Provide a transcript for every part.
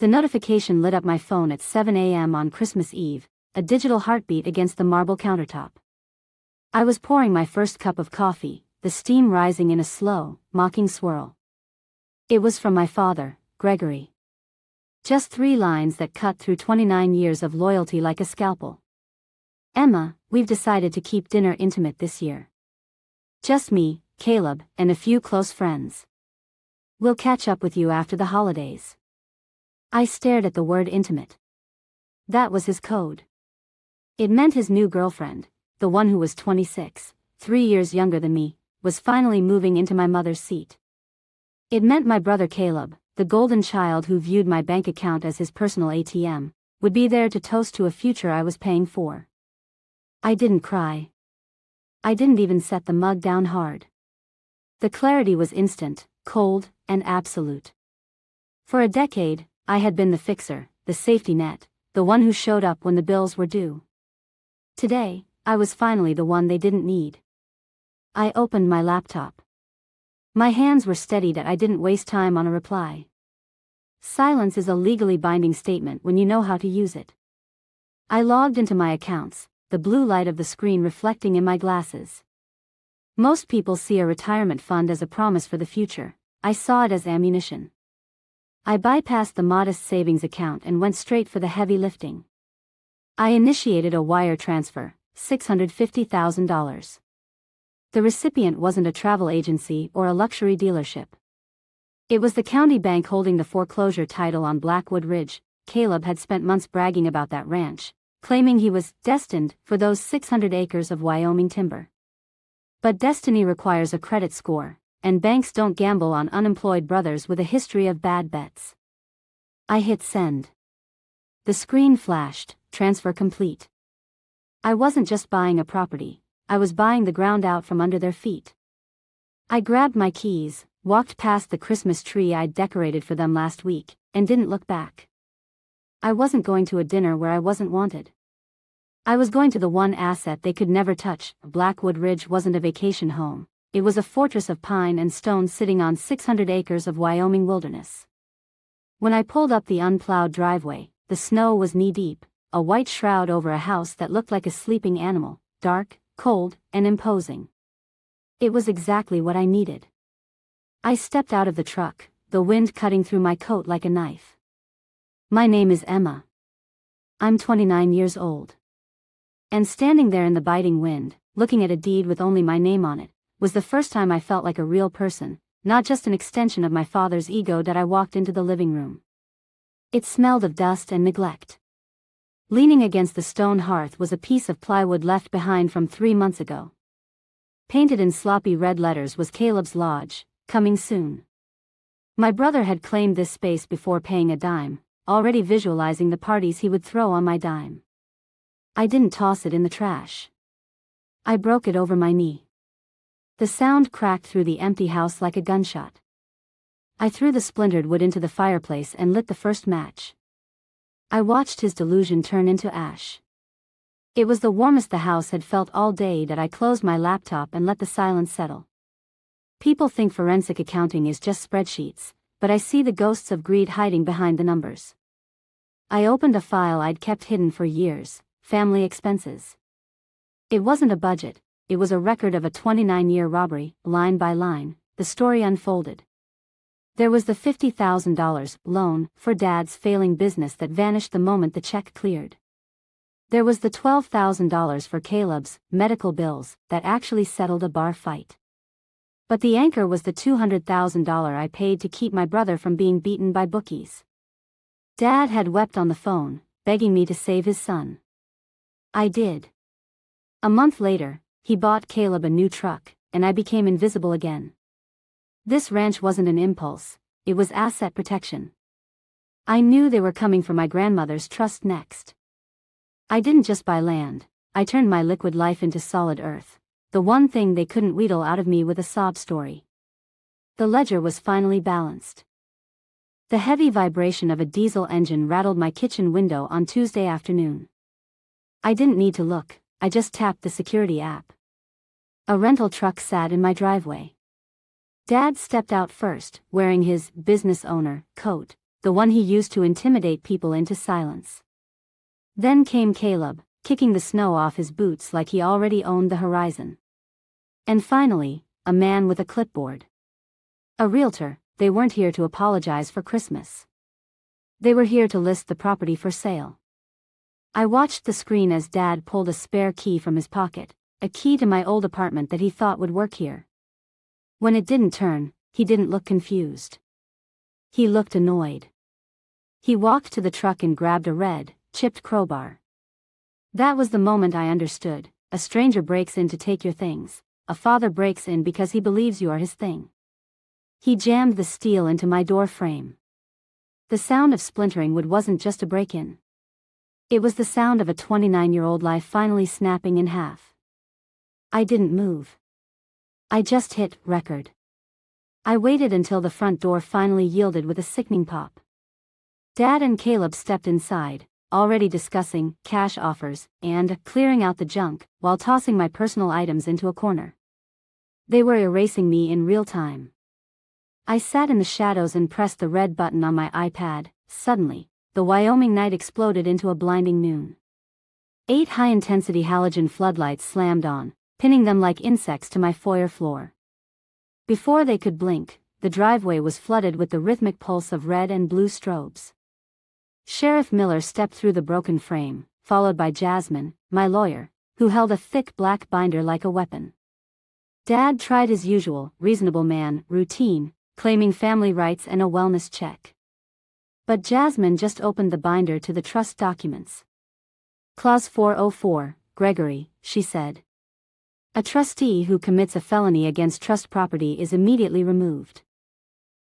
The notification lit up my phone at 7 a.m. on Christmas Eve, a digital heartbeat against the marble countertop. I was pouring my first cup of coffee, the steam rising in a slow, mocking swirl. It was from my father, Gregory. Just 3 lines that cut through 29 years of loyalty like a scalpel. "Emma, we've decided to keep dinner intimate this year. Just me, Caleb, and a few close friends. We'll catch up with you after the holidays." I stared at the word intimate. That was his code. It meant his new girlfriend, the one who was 26, 3 years younger than me, was finally moving into my mother's seat. It meant my brother Caleb, the golden child who viewed my bank account as his personal ATM, would be there to toast to a future I was paying for. I didn't cry. I didn't even set the mug down hard. The clarity was instant, cold, and absolute. For a decade, I had been the fixer, the safety net, the one who showed up when the bills were due. Today, I was finally the one they didn't need. I opened my laptop. My hands were steadied and I didn't waste time on a reply. Silence is a legally binding statement when you know how to use it. I logged into my accounts, the blue light of the screen reflecting in my glasses. Most people see a retirement fund as a promise for the future. I saw it as ammunition. I bypassed the modest savings account and went straight for the heavy lifting. I initiated a wire transfer, $650,000. The recipient wasn't a travel agency or a luxury dealership. It was the county bank holding the foreclosure title on Blackwood Ridge. Caleb had spent months bragging about that ranch, claiming he was destined for those 600 acres of Wyoming timber. But destiny requires a credit score, and banks don't gamble on unemployed brothers with a history of bad bets. I hit send. The screen flashed, transfer complete. I wasn't just buying a property, I was buying the ground out from under their feet. I grabbed my keys, walked past the Christmas tree I'd decorated for them last week, and didn't look back. I wasn't going to a dinner where I wasn't wanted. I was going to the one asset they could never touch. Blackwood Ridge wasn't a vacation home. It was a fortress of pine and stone sitting on 600 acres of Wyoming wilderness. When I pulled up the unplowed driveway, the snow was knee-deep, a white shroud over a house that looked like a sleeping animal, dark, cold, and imposing. It was exactly what I needed. I stepped out of the truck, the wind cutting through my coat like a knife. My name is Emma. I'm 29 years old. And standing there in the biting wind, looking at a deed with only my name on it, was the first time I felt like a real person, not just an extension of my father's ego. That I walked into the living room. It smelled of dust and neglect. Leaning against the stone hearth was a piece of plywood left behind from 3 months ago. Painted in sloppy red letters was Caleb's Lodge, coming soon. My brother had claimed this space before paying a dime, already visualizing the parties he would throw on my dime. I didn't toss it in the trash. I broke it over my knee. The sound cracked through the empty house like a gunshot. I threw the splintered wood into the fireplace and lit the first match. I watched his delusion turn into ash. It was the warmest the house had felt all day. That I closed my laptop and let the silence settle. People think forensic accounting is just spreadsheets, but I see the ghosts of greed hiding behind the numbers. I opened a file I'd kept hidden for years, family expenses. It wasn't a budget. It was a record of a 29-year robbery, line by line. The story unfolded. There was the $50,000 loan for Dad's failing business that vanished the moment the check cleared. There was the $12,000 for Caleb's medical bills that actually settled a bar fight. But the anchor was the $200,000 I paid to keep my brother from being beaten by bookies. Dad had wept on the phone, begging me to save his son. I did. A month later, he bought Caleb a new truck, and I became invisible again. This ranch wasn't an impulse, it was asset protection. I knew they were coming for my grandmother's trust next. I didn't just buy land, I turned my liquid life into solid earth, the one thing they couldn't wheedle out of me with a sob story. The ledger was finally balanced. The heavy vibration of a diesel engine rattled my kitchen window on Tuesday afternoon. I didn't need to look, I just tapped the security app. A rental truck sat in my driveway. Dad stepped out first, wearing his business owner coat, the one he used to intimidate people into silence. Then came Caleb, kicking the snow off his boots like he already owned the horizon. And finally, a man with a clipboard. A realtor. They weren't here to apologize for Christmas. They were here to list the property for sale. I watched the screen as Dad pulled a spare key from his pocket, a key to my old apartment that he thought would work here. When it didn't turn, he didn't look confused. He looked annoyed. He walked to the truck and grabbed a red, chipped crowbar. That was the moment I understood. A stranger breaks in to take your things. A father breaks in because he believes you are his thing. He jammed the steel into my door frame. The sound of splintering wood wasn't just a break-in. It was the sound of a 29-year-old life finally snapping in half. I didn't move. I just hit record. I waited until the front door finally yielded with a sickening pop. Dad and Caleb stepped inside, already discussing cash offers and clearing out the junk, while tossing my personal items into a corner. They were erasing me in real time. I sat in the shadows and pressed the red button on my iPad. Suddenly, the Wyoming night exploded into a blinding noon. 8 high-intensity halogen floodlights slammed on, pinning them like insects to my foyer floor. Before they could blink, the driveway was flooded with the rhythmic pulse of red and blue strobes. Sheriff Miller stepped through the broken frame, followed by Jasmine, my lawyer, who held a thick black binder like a weapon. Dad tried his usual, reasonable man, routine, claiming family rights and a wellness check. But Jasmine just opened the binder to the trust documents. Clause 404, Gregory, she said. A trustee who commits a felony against trust property is immediately removed.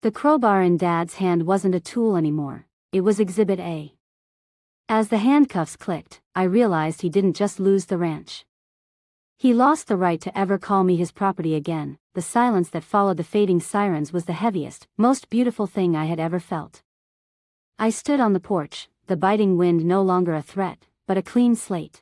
The crowbar in Dad's hand wasn't a tool anymore, it was Exhibit A. As the handcuffs clicked, I realized he didn't just lose the ranch. He lost the right to ever call me his property again. The silence that followed the fading sirens was the heaviest, most beautiful thing I had ever felt. I stood on the porch, the biting wind no longer a threat, but a clean slate.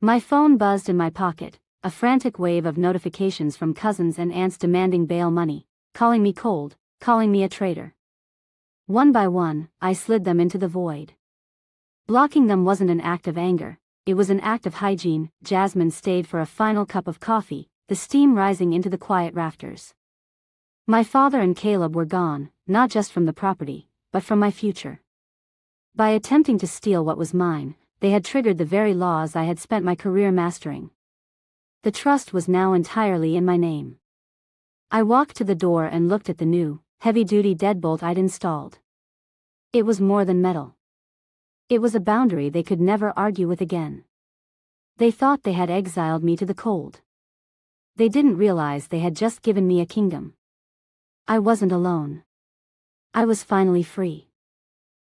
My phone buzzed in my pocket, a frantic wave of notifications from cousins and aunts demanding bail money, calling me cold, calling me a traitor. One by one, I slid them into the void. Blocking them wasn't an act of anger, it was an act of hygiene. Jasmine stayed for a final cup of coffee, the steam rising into the quiet rafters. My father and Caleb were gone, not just from the property, but from my future. By attempting to steal what was mine, they had triggered the very laws I had spent my career mastering. The trust was now entirely in my name. I walked to the door and looked at the new, heavy-duty deadbolt I'd installed. It was more than metal. It was a boundary they could never argue with again. They thought they had exiled me to the cold. They didn't realize they had just given me a kingdom. I wasn't alone. I was finally free.